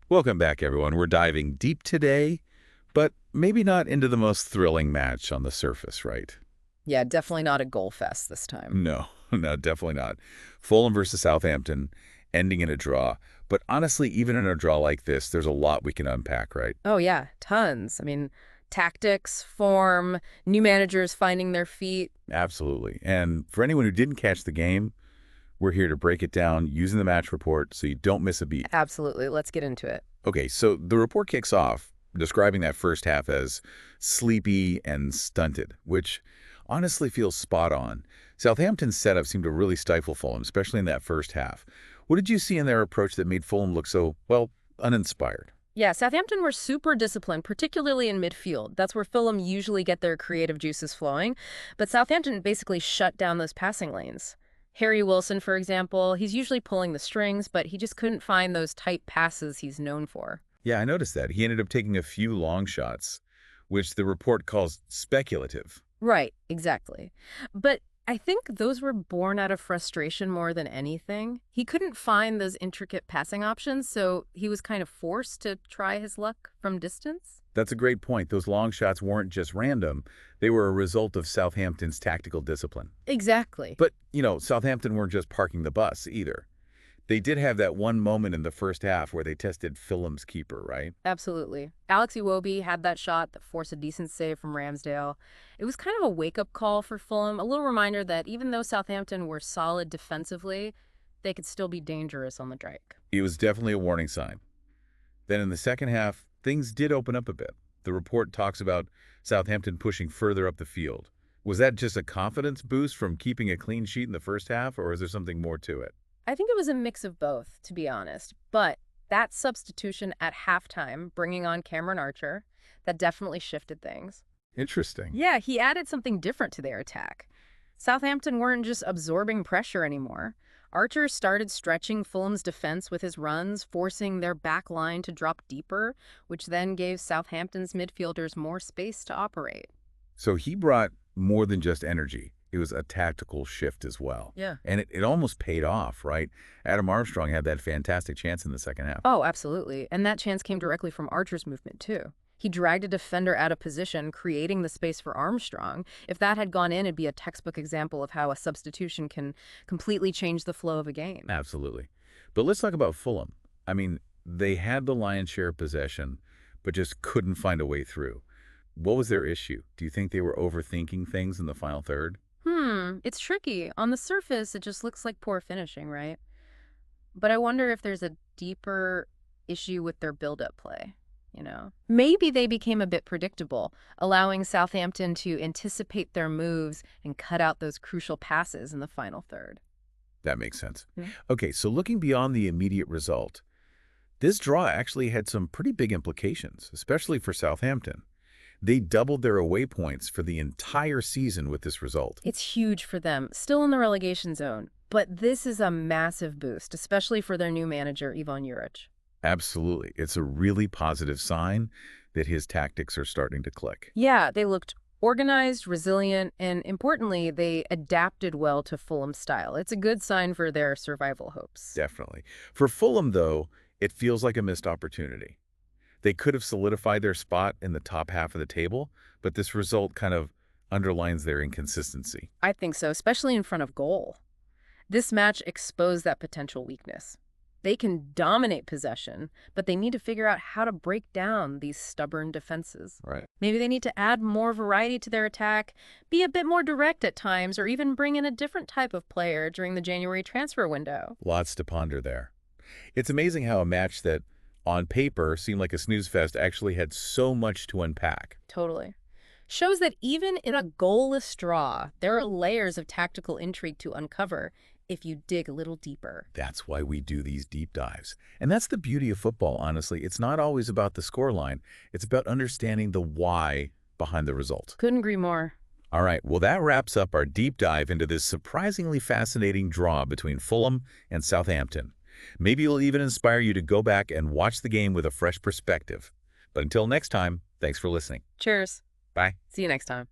Welcome back, everyone. We're diving deep today, but maybe not into the most thrilling match on the surface, right? Yeah, definitely not a goal fest this time. No, no, definitely not. Fulham versus Southampton, ending in a draw. But honestly, even in a draw like this, there's a lot we can unpack, right? Oh, yeah, tons. I mean, tactics, form, new managers finding their feet. Absolutely. And for anyone who didn't catch the game, we're here to break it down using the match report so you don't miss a beat. Absolutely. Let's get into it. Okay, so the report kicks off describing that first half as sleepy and stunted, which honestly feels spot on. Southampton's setup seemed to really stifle Fulham, especially in that first half. What did you see in their approach that made Fulham look so, well, uninspired? Yeah, Southampton were super disciplined, particularly in midfield. That's where Fulham usually get their creative juices flowing. But Southampton basically shut down those passing lanes. Harry Wilson, for example, he's usually pulling the strings, but he just couldn't find those tight passes he's known for. Yeah, I noticed that. He ended up taking a few long shots, which the report calls speculative. Right, exactly. But I think those were born out of frustration more than anything. He couldn't find those intricate passing options, so he was kind of forced to try his luck from distance. That's a great point. Those long shots weren't just random. They were a result of Southampton's tactical discipline. Exactly. But, Southampton weren't just parking the bus either. They did have that one moment in the first half where they tested Fulham's keeper, right? Absolutely. Alex Iwobi had that shot that forced a decent save from Ramsdale. It was kind of a wake-up call for Fulham, a little reminder that even though Southampton were solid defensively, they could still be dangerous on the strike. It was definitely a warning sign. Then in the second half, things did open up a bit. The report talks about Southampton pushing further up the field. Was that just a confidence boost from keeping a clean sheet in the first half, or is there something more to it? I think it was a mix of both, to be honest. But that substitution at halftime, bringing on Cameron Archer, that definitely shifted things. Interesting. Yeah, he added something different to their attack. Southampton weren't just absorbing pressure anymore. Archer started stretching Fulham's defense with his runs, forcing their back line to drop deeper, which then gave Southampton's midfielders more space to operate. So he brought more than just energy. It was a tactical shift as well. Yeah. And it almost paid off, right? Adam Armstrong had that fantastic chance in the second half. Oh, absolutely. And that chance came directly from Archer's movement, too. He dragged a defender out of position, creating the space for Armstrong. If that had gone in, it'd be a textbook example of how a substitution can completely change the flow of a game. Absolutely. But let's talk about Fulham. I mean, they had the lion's share of possession, but just couldn't find a way through. What was their issue? Do you think they were overthinking things in the final third? It's tricky. On the surface, it just looks like poor finishing, right? But I wonder if there's a deeper issue with their build-up play. Maybe they became a bit predictable, allowing Southampton to anticipate their moves and cut out those crucial passes in the final third. That makes sense. Yeah. Okay, so looking beyond the immediate result, this draw actually had some pretty big implications, especially for Southampton. They doubled their away points for the entire season with this result. It's huge for them, still in the relegation zone. But this is a massive boost, especially for their new manager, Ivan Juric. Absolutely. It's a really positive sign that his tactics are starting to click. Yeah, they looked organized, resilient, and importantly, they adapted well to Fulham's style. It's a good sign for their survival hopes. Definitely. For Fulham, though, it feels like a missed opportunity. They could have solidified their spot in the top half of the table, but this result kind of underlines their inconsistency. I think so, especially in front of goal. This match exposed that potential weakness. They can dominate possession, but they need to figure out how to break down these stubborn defenses. Right. Maybe they need to add more variety to their attack, be a bit more direct at times, or even bring in a different type of player during the January transfer window. Lots to ponder there. It's amazing how a match that, on paper, seemed like a snooze fest actually had so much to unpack. Totally. Shows that even in a goalless draw, there are layers of tactical intrigue to uncover if you dig a little deeper. That's why we do these deep dives. And that's the beauty of football, honestly. It's not always about the scoreline. It's about understanding the why behind the result. Couldn't agree more. All right, well, that wraps up our deep dive into this surprisingly fascinating draw between Fulham and Southampton. Maybe it'll even inspire you to go back and watch the game with a fresh perspective. But until next time, thanks for listening. Cheers. Bye. See you next time.